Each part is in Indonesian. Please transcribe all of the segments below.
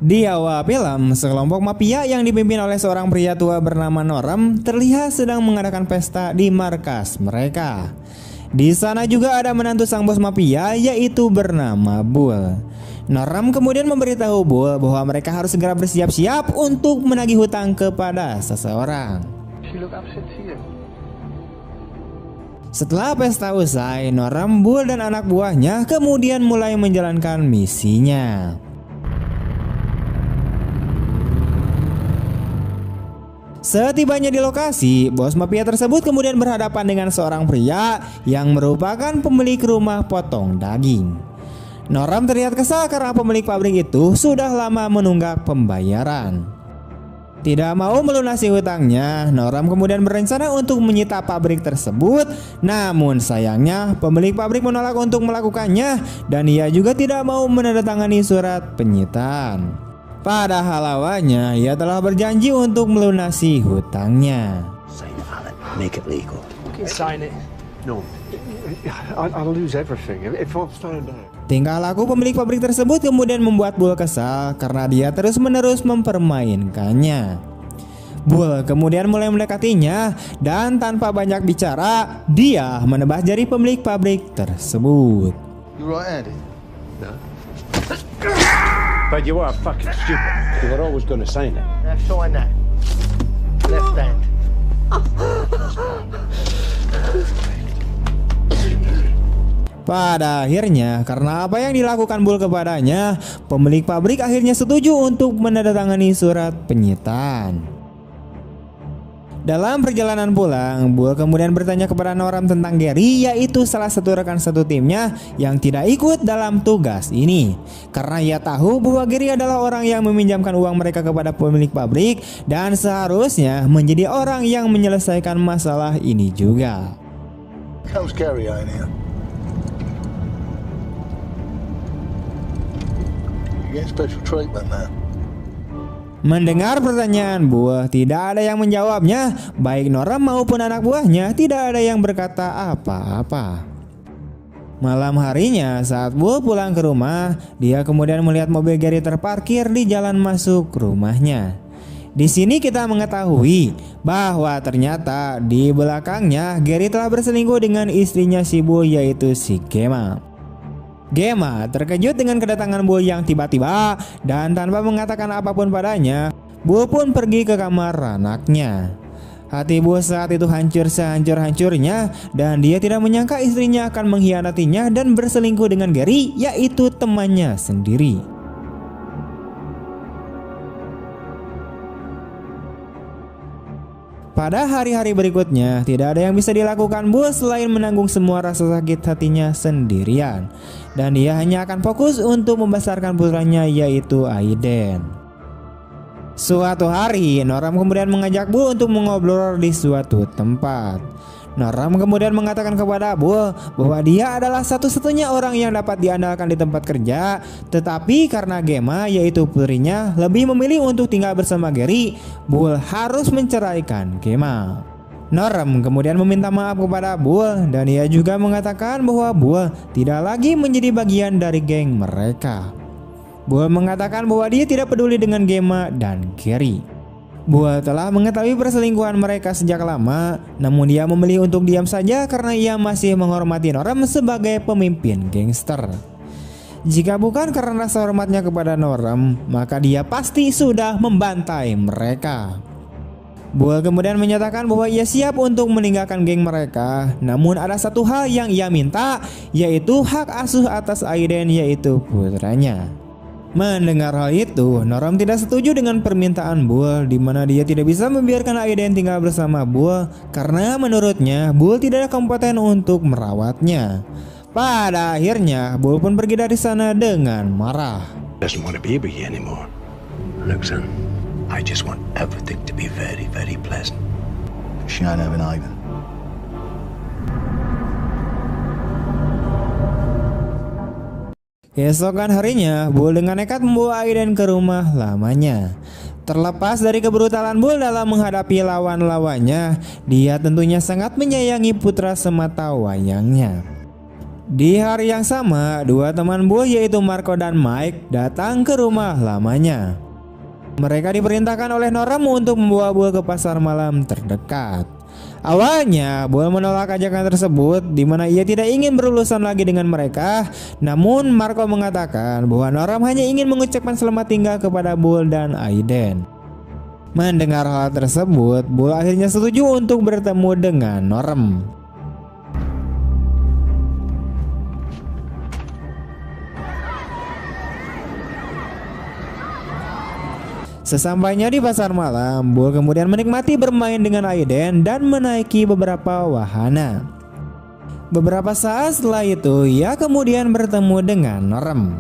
Di awal film, sekelompok mafia yang dipimpin oleh seorang pria tua bernama Norm terlihat sedang mengadakan pesta di markas mereka. Di sana juga ada menantu sang bos mafia yaitu bernama Bull. Norm kemudian memberitahu Bull bahwa mereka harus segera bersiap-siap untuk menagih hutang kepada seseorang. Setelah pesta usai, Norm, Bull dan anak buahnya kemudian mulai menjalankan misinya. Setibanya di lokasi, bos mafia tersebut kemudian berhadapan dengan seorang pria yang merupakan pemilik rumah potong daging. Norm terlihat kesal karena pemilik pabrik itu sudah lama menunggak pembayaran. Tidak mau melunasi hutangnya, Norm kemudian berencana untuk menyita pabrik tersebut. Namun sayangnya pemilik pabrik menolak untuk melakukannya dan ia juga tidak mau menandatangani surat penyitaan. Padahal awalnya ia telah berjanji untuk melunasi hutangnya. Sign it, Alan. Make it legal. Sign it. No. I'll lose everything if I'm found out. Tingkah laku pemilik pabrik tersebut kemudian membuat Bull kesal karena dia terus-menerus mempermainkannya. Bull kemudian mulai mendekatinya dan tanpa banyak bicara, dia menebas jari pemilik pabrik tersebut. You right, Andy? No. But you are fucking stupid. You were always going to sign it. Now sign that. Left hand. Pada akhirnya, karena apa yang dilakukan Bull kepadanya, pemilik pabrik akhirnya setuju untuk menandatangani surat penyitaan. Dalam perjalanan pulang, Bull kemudian bertanya kepada Norm tentang Gary, yaitu salah satu rekan satu timnya yang tidak ikut dalam tugas ini. Karena ia tahu bahwa Gary adalah orang yang meminjamkan uang mereka kepada pemilik pabrik dan seharusnya menjadi orang yang menyelesaikan masalah ini juga. How's Gary in here? You get special treatment now. Mendengar pertanyaan Bull, tidak ada yang menjawabnya. Baik Norm maupun anak buahnya tidak ada yang berkata apa-apa. Malam harinya saat Bull pulang ke rumah, dia kemudian melihat mobil Gary terparkir di jalan masuk rumahnya. Di sini kita mengetahui bahwa ternyata di belakangnya Gary telah berselingkuh dengan istrinya si Bull, yaitu si Gemma. Gemma terkejut dengan kedatangan Bull yang tiba-tiba dan tanpa mengatakan apapun padanya, Bull pun pergi ke kamar anaknya. Hati Bull saat itu hancur sehancur-hancurnya dan dia tidak menyangka istrinya akan mengkhianatinya dan berselingkuh dengan Gary, yaitu temannya sendiri. Pada hari-hari berikutnya, tidak ada yang bisa dilakukan Bull selain menanggung semua rasa sakit hatinya sendirian. Dan dia hanya akan fokus untuk membesarkan putranya, yaitu Aiden. Suatu hari, Norm kemudian mengajak Bull untuk mengobrol di suatu tempat. Norm kemudian mengatakan kepada Bull bahwa dia adalah satu-satunya orang yang dapat diandalkan di tempat kerja. Tetapi karena Gemma, yaitu putrinya, lebih memilih untuk tinggal bersama Gary, Bull harus menceraikan Gemma. Norm kemudian meminta maaf kepada Bull dan ia juga mengatakan bahwa Bull tidak lagi menjadi bagian dari geng mereka. Bull mengatakan bahwa dia tidak peduli dengan Gemma dan Gary. Bull telah mengetahui perselingkuhan mereka sejak lama, namun dia memilih untuk diam saja karena ia masih menghormati Norm sebagai pemimpin gangster. Jika bukan karena rasa hormatnya kepada Norm, maka dia pasti sudah membantai mereka. Bull kemudian menyatakan bahwa ia siap untuk meninggalkan geng mereka, namun ada satu hal yang ia minta, yaitu hak asuh atas Aiden, yaitu putranya. Mendengar hal itu, Norm tidak setuju dengan permintaan Bull, di mana dia tidak bisa membiarkan Aiden tinggal bersama Bull karena menurutnya Bull tidak kompeten untuk merawatnya. Pada akhirnya, Bull pun pergi dari sana dengan marah. Doesn't want to be here anymore. Look, son, I just want everything to be very, very pleasant. She ain't having Ivan. Keesokan harinya, Bull dengan nekat membawa Aiden ke rumah lamanya. Terlepas dari kebrutalan Bull dalam menghadapi lawan-lawannya, dia tentunya sangat menyayangi putra semata wayangnya. Di hari yang sama, dua teman Bull yaitu Marco dan Mike datang ke rumah lamanya. Mereka diperintahkan oleh Norm untuk membawa Bull ke pasar malam terdekat. Awalnya Bull menolak ajakan tersebut, di mana ia tidak ingin berurusan lagi dengan mereka. Namun Marco mengatakan bahwa Norm hanya ingin mengucapkan selamat tinggal kepada Bull dan Aiden. Mendengar hal tersebut, Bull akhirnya setuju untuk bertemu dengan Norm. Sesampainya di pasar malam, Bull kemudian menikmati bermain dengan Aiden dan menaiki beberapa wahana. Beberapa saat setelah itu, ia kemudian bertemu dengan Norm.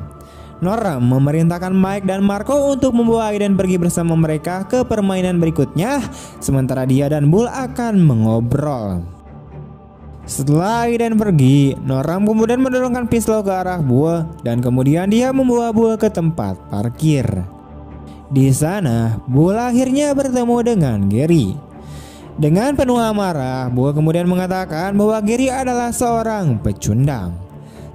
Norm memerintahkan Mike dan Marco untuk membawa Aiden pergi bersama mereka ke permainan berikutnya, sementara dia dan Bull akan mengobrol. Setelah Aiden pergi, Norm kemudian mendorongkan pistol ke arah Bull dan kemudian dia membawa Bull ke tempat parkir. Di sana, Bull akhirnya bertemu dengan Gary. Dengan penuh amarah, Bull kemudian mengatakan bahwa Gary adalah seorang pecundang.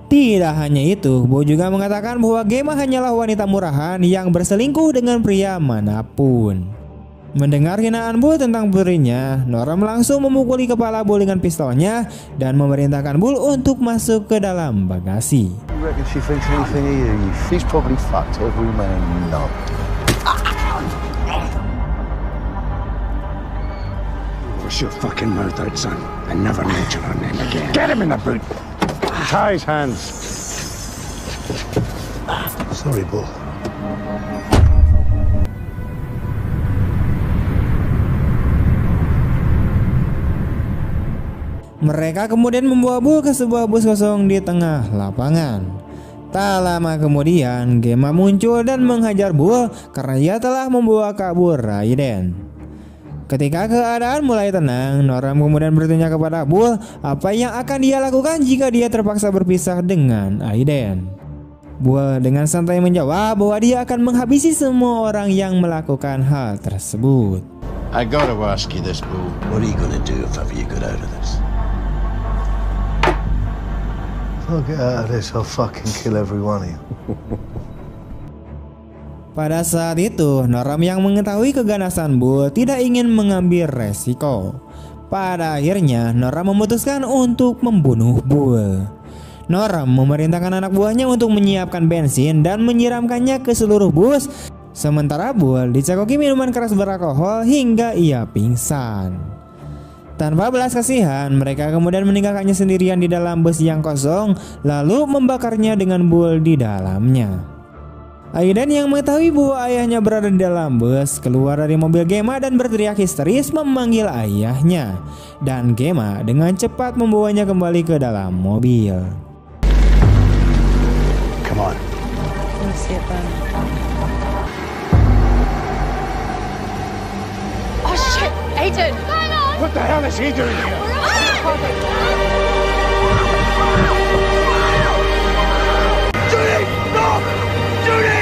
Tidak hanya itu, Bull juga mengatakan bahwa Gemma hanyalah wanita murahan yang berselingkuh dengan pria manapun. Mendengar hinaan Bull tentang putrinya, Norm langsung memukuli kepala Bull dengan pistolnya dan memerintahkan Bull untuk masuk ke dalam bagasi. You reckon she thinks anything of you? She's probably fucked every man you know. Wash your fucking mouth out, son, and never mention her name again. Get him in the boot. Tie his hands. Sorry, Bull. Mereka kemudian membawa Bull ke sebuah bus kosong di tengah lapangan. Tak lama kemudian, Gemma muncul dan menghajar Bull karena ia telah membawa kabur Aiden. Ketika keadaan mulai tenang, Norm kemudian bertanya kepada Bull apa yang akan dia lakukan jika dia terpaksa berpisah dengan Aiden. Bull dengan santai menjawab bahwa dia akan menghabisi semua orang yang melakukan hal tersebut. I gotta ask you this, Bull. What are you gonna do if ever you get out of this? If I get out of this, I'll fucking kill every one of you. Pada saat itu, Norm yang mengetahui keganasan Bull tidak ingin mengambil resiko. Pada akhirnya, Norm memutuskan untuk membunuh Bull. Norm memerintahkan anak buahnya untuk menyiapkan bensin dan menyiramkannya ke seluruh bus. Sementara Bull dicekoki minuman keras beralkohol hingga ia pingsan. Tanpa belas kasihan, mereka kemudian meninggalkannya sendirian di dalam bus yang kosong, lalu membakarnya dengan Bull di dalamnya. Aiden yang mengetahui bahwa ayahnya berada di dalam bus keluar dari mobil Gemma dan berteriak histeris memanggil ayahnya. Dan Gemma dengan cepat membawanya kembali ke dalam mobil. Come on. Let's see it then. Oh shit! Aiden! Hang on! What the hell is he doing here? Judy! No! Judy!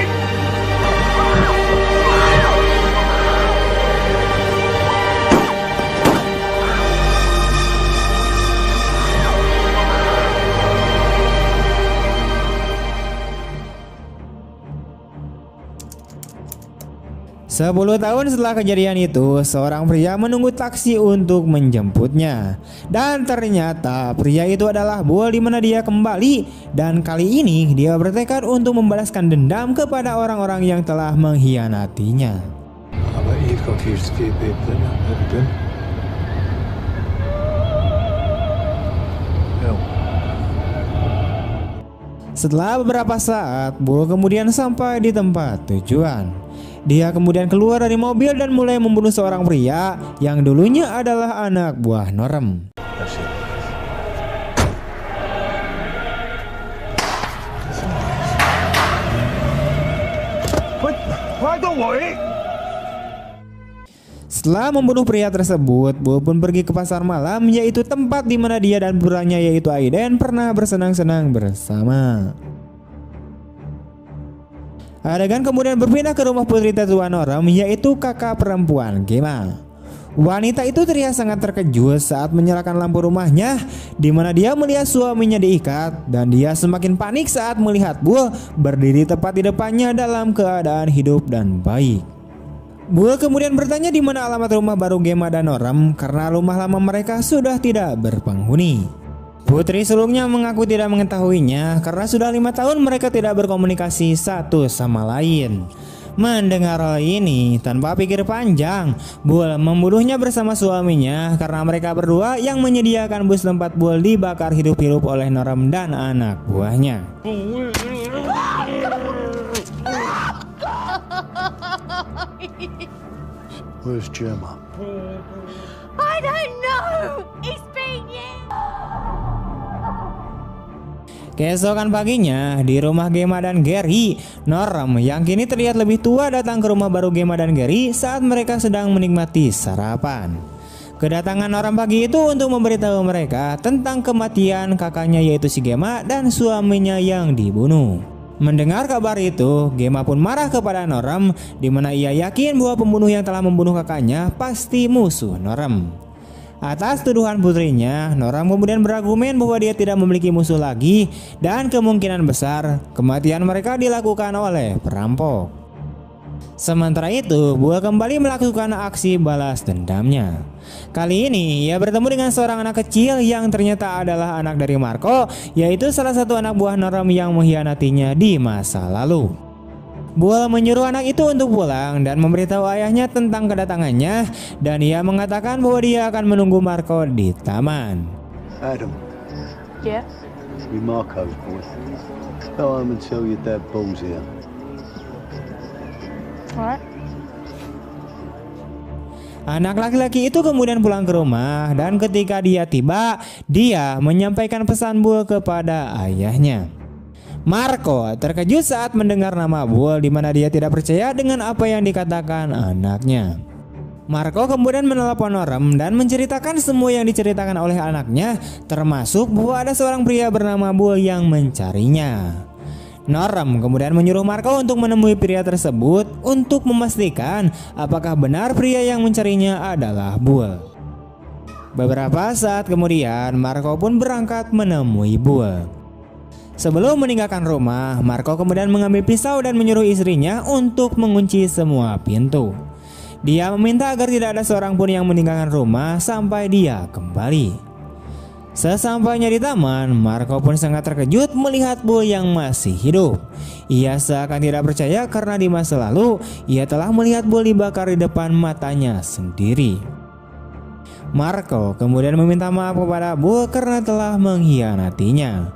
Sepuluh tahun setelah kejadian itu, seorang pria menunggu taksi untuk menjemputnya. Dan ternyata pria itu adalah Bull, di mana dia kembali. Dan kali ini dia bertekad untuk membalaskan dendam kepada orang-orang yang telah mengkhianatinya. I bet you've confused a few people in that bin. Setelah beberapa saat, Bull kemudian sampai di tempat tujuan. Dia kemudian keluar dari mobil dan mulai membunuh seorang pria yang dulunya adalah anak buah Norm. Setelah membunuh pria tersebut, Bull pun pergi ke pasar malam, yaitu tempat di mana dia dan putranya yaitu Aiden pernah bersenang-senang bersama. Adegan kemudian berpindah ke rumah putri tetua Norm, yaitu kakak perempuan Gemma. Wanita itu terlihat sangat terkejut saat menyalakan lampu rumahnya, di mana dia melihat suaminya diikat, dan dia semakin panik saat melihat Bull berdiri tepat di depannya dalam keadaan hidup dan baik. Bull kemudian bertanya di mana alamat rumah baru Gemma dan Norm karena rumah lama mereka sudah tidak berpenghuni. Putri sulungnya mengaku tidak mengetahuinya karena sudah 5 tahun mereka tidak berkomunikasi satu sama lain. Mendengar hal ini, tanpa pikir panjang, Bull membunuhnya bersama suaminya karena mereka berdua yang menyediakan bus tempat Bull dibakar hidup-hidup oleh Norm dan anak buahnya. Where's Gemma? I don't know. It's been years. Keesokan paginya, di rumah Gemma dan Gary, Norm yang kini terlihat lebih tua datang ke rumah baru Gemma dan Gary saat mereka sedang menikmati sarapan. Kedatangan Norm pagi itu untuk memberitahu mereka tentang kematian kakaknya yaitu si Gemma dan suaminya yang dibunuh. Mendengar kabar itu, Gemma pun marah kepada Norm, di mana ia yakin bahwa pembunuh yang telah membunuh kakaknya pasti musuh Norm. Atas tuduhan putrinya, Norm kemudian berargumen bahwa dia tidak memiliki musuh lagi dan kemungkinan besar kematian mereka dilakukan oleh perampok. Sementara itu, Bull kembali melakukan aksi balas dendamnya. Kali ini ia bertemu dengan seorang anak kecil yang ternyata adalah anak dari Marco, yaitu salah satu anak buah Norm yang mengkhianatinya di masa lalu. Bull menyuruh anak itu untuk pulang dan memberitahu ayahnya tentang kedatangannya, dan ia mengatakan bahwa dia akan menunggu Marco di taman. Adam, Yeah. we Marco's boy. Go home and tell your dad Paul's here. Alright. Anak laki-laki itu kemudian pulang ke rumah, dan ketika dia tiba, dia menyampaikan pesan Bull kepada ayahnya. Marco terkejut saat mendengar nama Bull, di mana dia tidak percaya dengan apa yang dikatakan anaknya. Marco kemudian menelepon Norm dan menceritakan semua yang diceritakan oleh anaknya, termasuk bahwa ada seorang pria bernama Bull yang mencarinya. Norm kemudian menyuruh Marco untuk menemui pria tersebut untuk memastikan apakah benar pria yang mencarinya adalah Bull. Beberapa saat kemudian, Marco pun berangkat menemui Bull. Sebelum meninggalkan rumah, Marco kemudian mengambil pisau dan menyuruh istrinya untuk mengunci semua pintu. Dia meminta agar tidak ada seorang pun yang meninggalkan rumah sampai dia kembali. Sesampainya di taman, Marco pun sangat terkejut melihat Bull yang masih hidup. Ia seakan tidak percaya karena di masa lalu ia telah melihat Bull dibakar di depan matanya sendiri. Marco kemudian meminta maaf kepada Bull karena telah mengkhianatinya.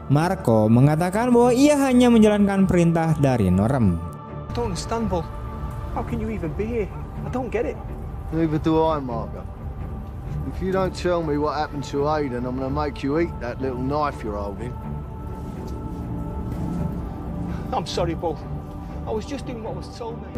Marco mengatakan bahwa ia hanya menjalankan perintah dari Norm. I don't understand, Bull. How can you even be here? I don't get it. Neither do I, Marco. If you don't tell me what happened to Aiden, I'm gonna make you eat that little knife you're holding. I'm sorry, Bull. I was just doing what was told me.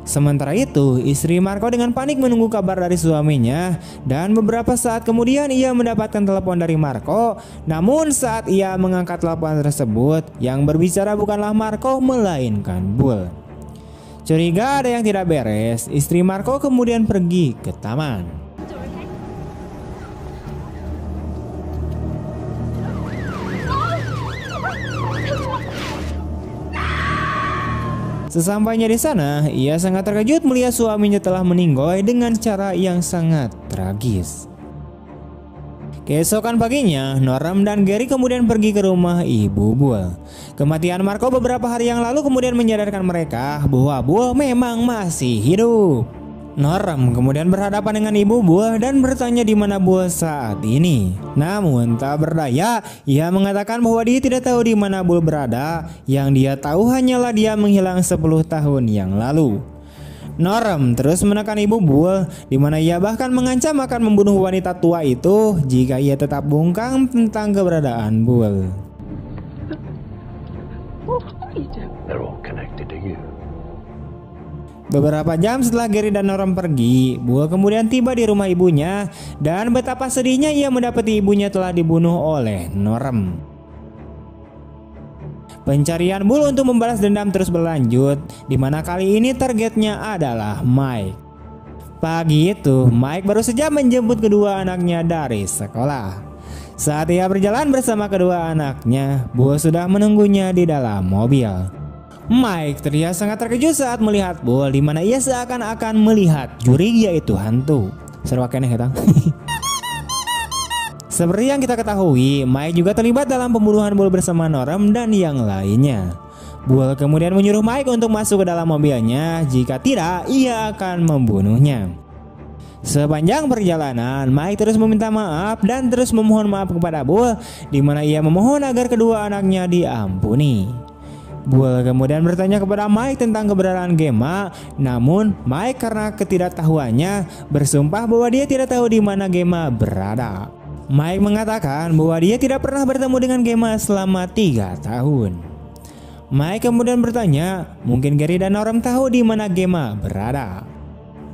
Sementara itu, istri Marco dengan panik menunggu kabar dari suaminya, dan beberapa saat kemudian ia mendapatkan telepon dari Marco. Namun saat ia mengangkat telepon tersebut, yang berbicara bukanlah Marco melainkan Bull. Curiga ada yang tidak beres, istri Marco kemudian pergi ke taman. Sesampainya di sana, ia sangat terkejut melihat suaminya telah meninggoy dengan cara yang sangat tragis. Keesokan paginya, Norm dan Gary kemudian pergi ke rumah ibu Bull. Kematian Marco beberapa hari yang lalu kemudian menyadarkan mereka bahwa Bull memang masih hidup. Norm kemudian berhadapan dengan ibu Bull dan bertanya di mana Bull saat ini. Namun tak berdaya, ia mengatakan bahwa dia tidak tahu di mana Bull berada. Yang dia tahu hanyalah dia menghilang 10 tahun yang lalu. Norm terus menekan ibu Bull, di mana ia bahkan mengancam akan membunuh wanita tua itu jika ia tetap bungkam tentang keberadaan Bull. They're all connected to you. Beberapa jam setelah Gary dan Norm pergi, Bull kemudian tiba di rumah ibunya, dan betapa sedihnya ia mendapati ibunya telah dibunuh oleh Norm. Pencarian Bull untuk membalas dendam terus berlanjut, di mana kali ini targetnya adalah Mike. Pagi itu, Mike baru saja menjemput kedua anaknya dari sekolah. Saat ia berjalan bersama kedua anaknya, Bull sudah menunggunya di dalam mobil. Mike terlihat sangat terkejut saat melihat Bull, di mana ia seakan-akan melihat juri yaitu hantu. Seru keneh eta. Seperti yang kita ketahui, Mike juga terlibat dalam pembunuhan Bull bersama Norm dan yang lainnya. Bull kemudian menyuruh Mike untuk masuk ke dalam mobilnya, jika tidak ia akan membunuhnya. Sepanjang perjalanan, Mike terus meminta maaf dan terus memohon maaf kepada Bull, di mana ia memohon agar kedua anaknya diampuni. Bull kemudian bertanya kepada Mike tentang keberadaan Gemma, namun Mike karena ketidaktahuannya bersumpah bahwa dia tidak tahu di mana Gemma berada. Mike mengatakan bahwa dia tidak pernah bertemu dengan Gemma selama 3 tahun. Mike kemudian bertanya, mungkin Gary dan Norm tahu di mana Gemma berada.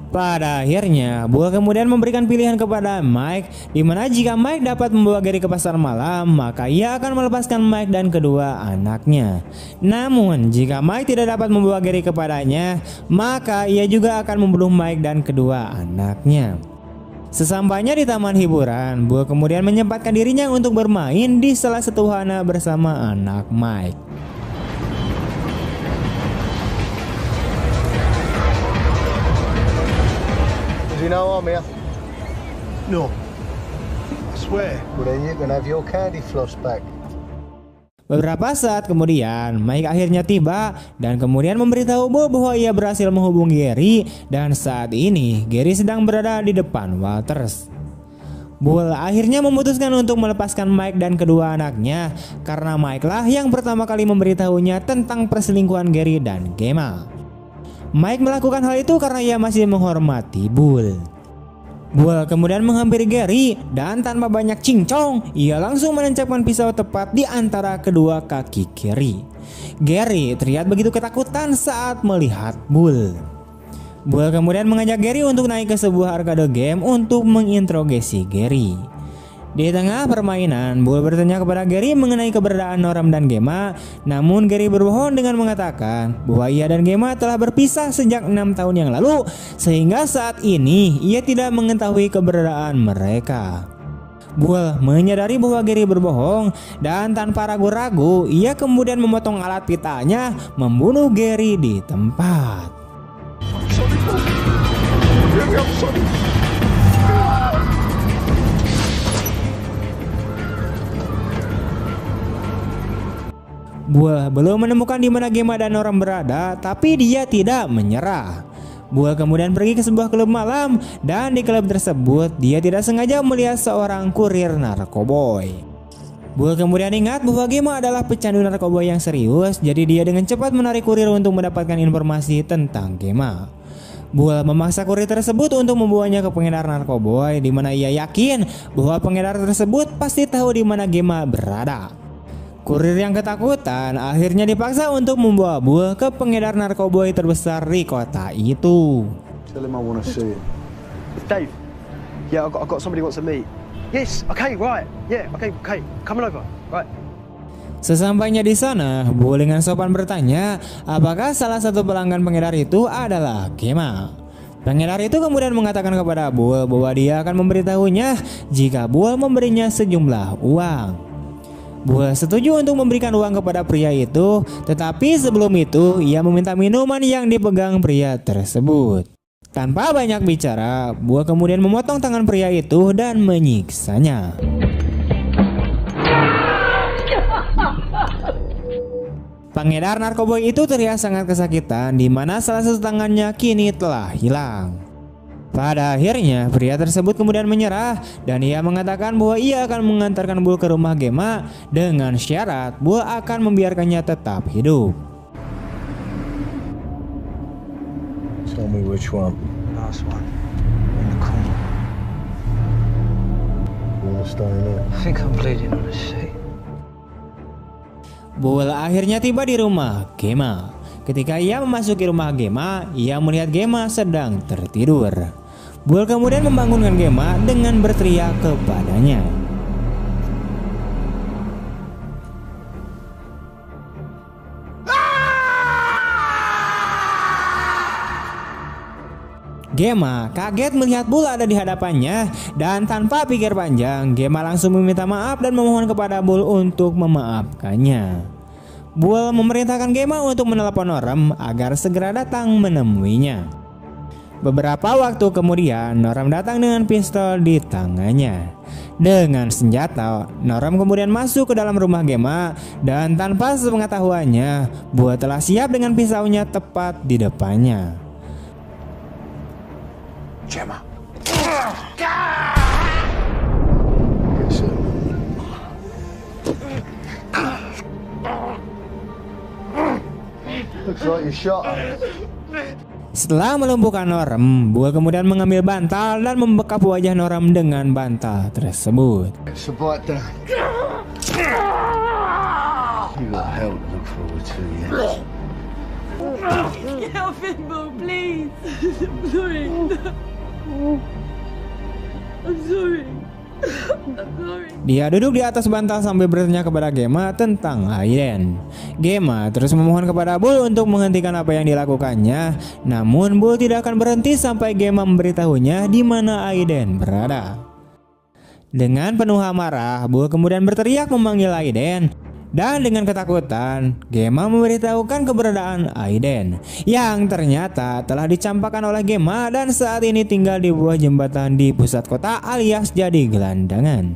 Pada akhirnya, Bull kemudian memberikan pilihan kepada Mike, di mana jika Mike dapat membawa Gary ke pasar malam, maka ia akan melepaskan Mike dan kedua anaknya. Namun, jika Mike tidak dapat membawa Gary kepadanya, maka ia juga akan membunuh Mike dan kedua anaknya. Sesampainya di taman hiburan, Bull kemudian menyempatkan dirinya untuk bermain di salah satu wahana bersama anak Mike. Does he know I'm here? No. I swear. Well, then you can have your candy floss back. Beberapa saat kemudian, Mike akhirnya tiba dan kemudian memberitahu Bull bahwa ia berhasil menghubungi Gary dan saat ini Gary sedang berada di depan Walters. Bull akhirnya memutuskan untuk melepaskan Mike dan kedua anaknya karena Mike lah yang pertama kali memberitahunya tentang perselingkuhan Gary dan Gemma. Mike melakukan hal itu karena ia masih menghormati Bull. Bull kemudian menghampiri Gary dan tanpa banyak cincong, ia langsung menancapkan pisau tepat di antara kedua kaki Gary. Gary terlihat begitu ketakutan saat melihat Bull. Bull kemudian mengajak Gary untuk naik ke sebuah arcade game untuk menginterogasi Gary. Di tengah permainan, Bull bertanya kepada Gary mengenai keberadaan Norm dan Gemma, namun Gary berbohong dengan mengatakan bahwa ia dan Gemma telah berpisah sejak 6 tahun yang lalu, sehingga saat ini ia tidak mengetahui keberadaan mereka. Bull menyadari bahwa Gary berbohong dan tanpa ragu-ragu ia kemudian memotong alat pitanya, membunuh Gary di tempat. Bull belum menemukan di mana Gemma dan Norm berada, tapi dia tidak menyerah. Bull kemudian pergi ke sebuah klub malam dan di klub tersebut dia tidak sengaja melihat seorang kurir narkoboy. Bull kemudian ingat bahwa Gemma adalah pecandu narkoboy yang serius, jadi dia dengan cepat menarik kurir untuk mendapatkan informasi tentang Gemma. Bull memaksa kurir tersebut untuk membawanya ke pengedar narkoboy, di mana ia yakin bahwa pengedar tersebut pasti tahu di mana Gemma berada. Kurir yang ketakutan akhirnya dipaksa untuk membawa Bull ke pengedar narkoboy terbesar di kota itu. Tell him I want to see him. Dave, yeah, I got somebody wants to meet. Yes, okay, right, yeah, okay, coming over, right. Sesampainya di sana, Bull dengan sopan bertanya apakah salah satu pelanggan pengedar itu adalah Gemma. Pengedar itu kemudian mengatakan kepada Bull bahwa dia akan memberitahunya jika Bull memberinya sejumlah uang. Bull setuju untuk memberikan uang kepada pria itu, tetapi sebelum itu ia meminta minuman yang dipegang pria tersebut. Tanpa banyak bicara, Bull kemudian memotong tangan pria itu dan menyiksanya. Pengedar narkoboy itu terlihat sangat kesakitan, di mana salah satu tangannya kini telah hilang. Pada akhirnya pria tersebut kemudian menyerah dan ia mengatakan bahwa ia akan mengantarkan Bull ke rumah Gemma dengan syarat Bull akan membiarkannya tetap hidup. Tell me which one. Last one, in the corner. You want to stay in there? I think I'm bleeding on the seat. Bull akhirnya tiba di rumah Gemma. Ketika ia memasuki rumah Gemma, ia melihat Gemma sedang tertidur. Bull kemudian membangunkan Gemma dengan berteriak kepadanya. Gemma kaget melihat Bull ada di hadapannya dan tanpa pikir panjang, Gemma langsung meminta maaf dan memohon kepada Bull untuk memaafkannya. Bull memerintahkan Gemma untuk menelepon Norm agar segera datang menemuinya. Beberapa waktu kemudian, Norm datang dengan pistol di tangannya. Dengan senjata, Norm kemudian masuk ke dalam rumah Gemma dan tanpa sepengetahuannya, Bull telah siap dengan pisaunya tepat di depannya. Gemma. Looks like you shot her. Setelah melumpuhkan Norm, Bull kemudian mengambil bantal dan membekap wajah Norm dengan bantal tersebut. It's a bite down. You got hell to look forward to, yeah? Get off him, Bull, please. I'm sorry. I'm sorry. Dia duduk di atas bantal sambil bertanya kepada Gemma tentang Aiden. Gemma terus memohon kepada Bull untuk menghentikan apa yang dilakukannya. Namun Bull tidak akan berhenti sampai Gemma memberitahunya di mana Aiden berada. Dengan penuh amarah, Bull kemudian berteriak memanggil Aiden. Dan dengan ketakutan, Gemma memberitahukan keberadaan Aiden yang ternyata telah dicampakkan oleh Gemma dan saat ini tinggal di buah jembatan di pusat kota alias jadi gelandangan.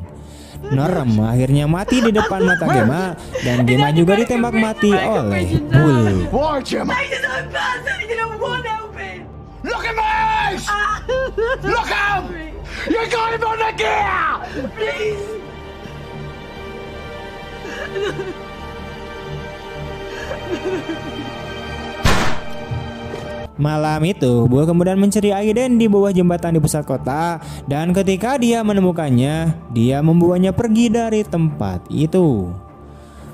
Norm akhirnya mati di depan mata Gemma dan Gemma juga ditembak mati oleh Bull. Why, Gemma? He's a person. He didn't want to help him. Look at my eyes! Look out! You got him on the gear! Please. Malam itu, Bull kemudian mencari Aiden di bawah jembatan di pusat kota dan ketika dia menemukannya, dia membawanya pergi dari tempat itu.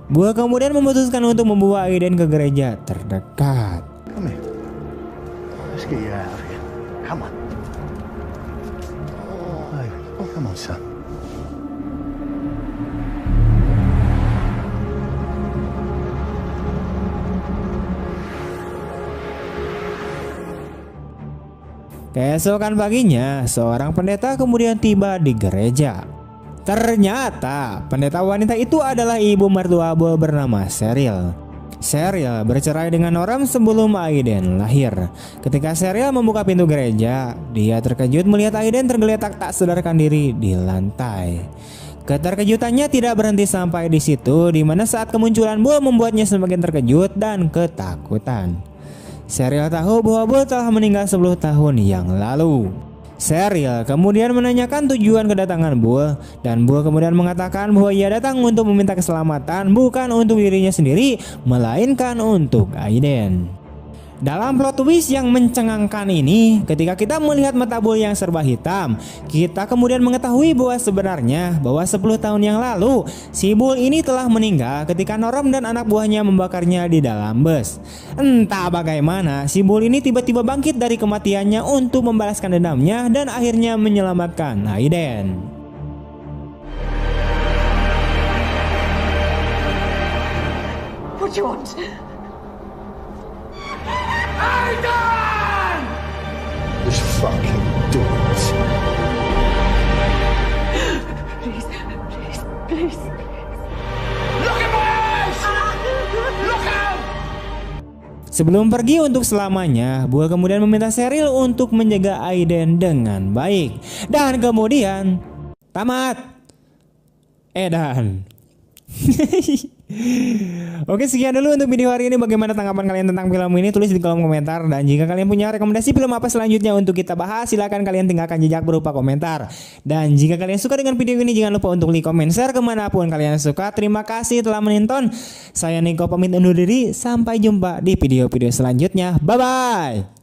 Bull kemudian memutuskan untuk membawa Aiden ke gereja terdekat. Come here. Let's get you out of here. Come on. Hey, come on, son. Keesokan paginya, seorang pendeta kemudian tiba di gereja. Ternyata pendeta wanita itu adalah ibu mertua Bull bernama Cheryl. Cheryl bercerai dengan Norm sebelum Aiden lahir. Ketika Cheryl membuka pintu gereja, dia terkejut melihat Aiden tergeletak tak sadarkan diri di lantai. Keterkejutannya tidak berhenti sampai di situ, di mana saat kemunculan Bull membuatnya semakin terkejut dan ketakutan. Cheryl tahu bahwa Bull telah meninggal 10 tahun yang lalu. Cheryl kemudian menanyakan tujuan kedatangan Bull dan Bull kemudian mengatakan bahwa ia datang untuk meminta keselamatan bukan untuk dirinya sendiri melainkan untuk Aiden. Dalam plot twist yang mencengangkan ini, ketika kita melihat mata Bull yang serba hitam, kita kemudian mengetahui bahwa sebenarnya 10 tahun yang lalu si Bull ini telah meninggal ketika Norm dan anak buahnya membakarnya di dalam bus. Entah bagaimana si Bull ini tiba-tiba bangkit dari kematiannya untuk membalaskan dendamnya dan akhirnya menyelamatkan Aiden. What do you want? Just fucking do it. Please, please, please. Look at my eyes! Look out! Sebelum pergi untuk selamanya, Bull kemudian meminta Cheryl untuk menjaga Aiden dengan baik. Dan kemudian tamat. Edan. Oke, sekian dulu untuk video hari ini. Bagaimana tanggapan kalian tentang film ini? Tulis di kolom komentar. Dan jika kalian punya rekomendasi film apa selanjutnya untuk kita bahas, silahkan kalian tinggalkan jejak berupa komentar. Dan jika kalian suka dengan video ini, jangan lupa untuk like, comment, share kemanapun kalian suka. Terima kasih telah menonton. Saya Niko pamit undur diri. Sampai jumpa di video-video selanjutnya. Bye-bye.